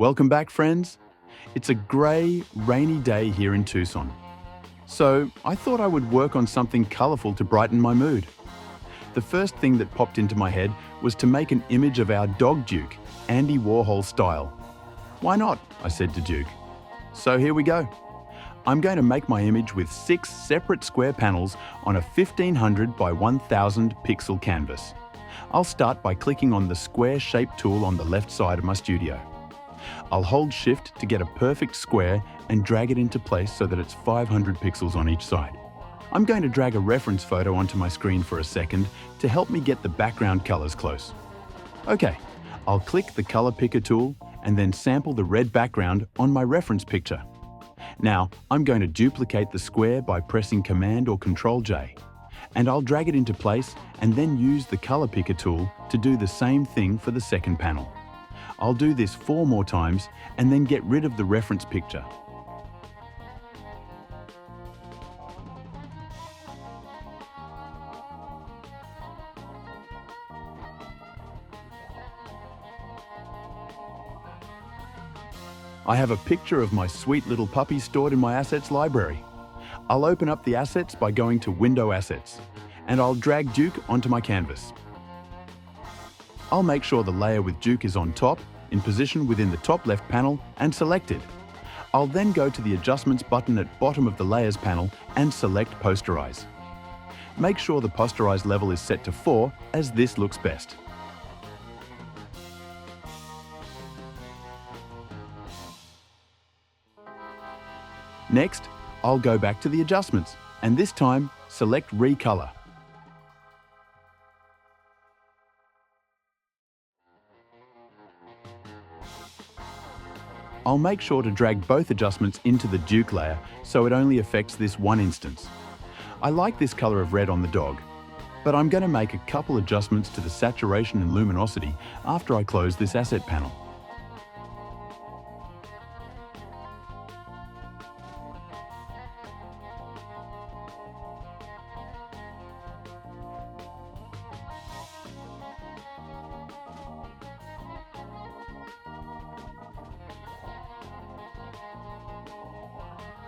Welcome back, friends. It's a grey, rainy day here in Tucson. So I thought I would work on something colourful to brighten my mood. The first thing that popped into my head was to make an image of our dog Duke, Andy Warhol style. Why not? I said to Duke. So here we go. I'm going to make my image with 6 separate square panels on a 1500 by 1000 pixel canvas. I'll start by clicking on the square shape tool on the left side of my studio. I'll hold Shift to get a perfect square and drag it into place so that it's 500 pixels on each side. I'm going to drag a reference photo onto my screen for a second to help me get the background colors close. Okay, I'll click the color picker tool and then sample the red background on my reference picture. Now, I'm going to duplicate the square by pressing Command or Control J, and I'll drag it into place and then use the color picker tool to do the same thing for the second panel. I'll do this 4 more times and then get rid of the reference picture. I have a picture of my sweet little puppy stored in my Assets library. I'll open up the assets by going to Window Assets, and I'll drag Duke onto my canvas. I'll make sure the layer with Duke is on top, in position within the top left panel, and selected. I'll then go to the Adjustments button at bottom of the Layers panel and select Posterize. Make sure the Posterize level is set to 4, as this looks best. Next, I'll go back to the Adjustments, and this time, select Recolor. I'll make sure to drag both adjustments into the Duke layer so it only affects this one instance. I like this color of red on the dog, but I'm going to make a couple adjustments to the saturation and luminosity after I close this asset panel.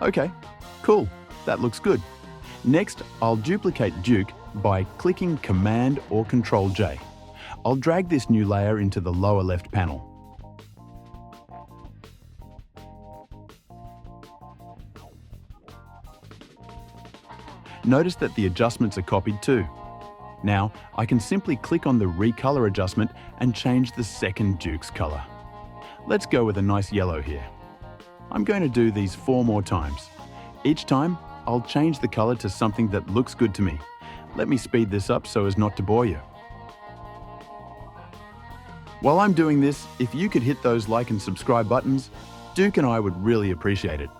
Okay, cool, that looks good. Next, I'll duplicate Duke by clicking Command or Control J. I'll drag this new layer into the lower left panel. Notice that the adjustments are copied too. Now, I can simply click on the Recolor adjustment and change the second Duke's color. Let's go with a nice yellow here. I'm going to do these 4 more times. Each time, I'll change the color to something that looks good to me. Let me speed this up so as not to bore you. While I'm doing this, if you could hit those like and subscribe buttons, Duke and I would really appreciate it.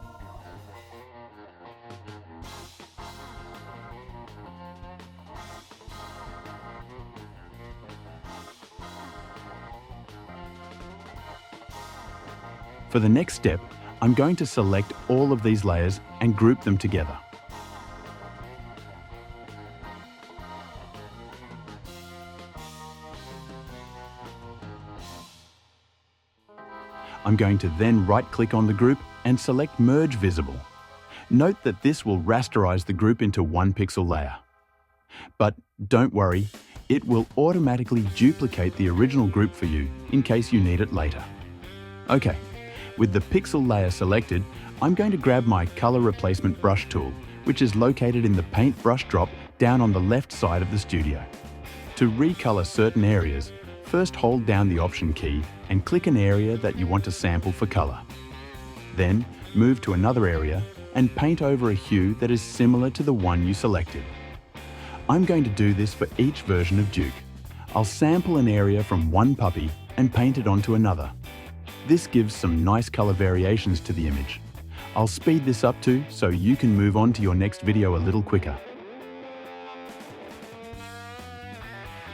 For the next step, I'm going to select all of these layers and group them together. I'm going to then right-click on the group and select Merge Visible. Note that this will rasterize the group into 1 pixel layer. But don't worry, it will automatically duplicate the original group for you in case you need it later. Okay. With the pixel layer selected, I'm going to grab my Color Replacement Brush tool, which is located in the Paint brush drop down on the left side of the studio. To recolor certain areas, first hold down the Option key and click an area that you want to sample for color. Then, move to another area and paint over a hue that is similar to the one you selected. I'm going to do this for each version of Duke. I'll sample an area from one puppy and paint it onto another. This gives some nice color variations to the image. I'll speed this up too so you can move on to your next video a little quicker.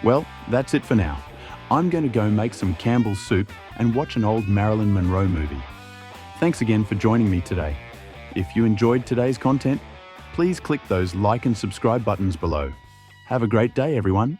Well, that's it for now. I'm going to go make some Campbell's soup and watch an old Marilyn Monroe movie. Thanks again for joining me today. If you enjoyed today's content, please click those like and subscribe buttons below. Have a great day, everyone.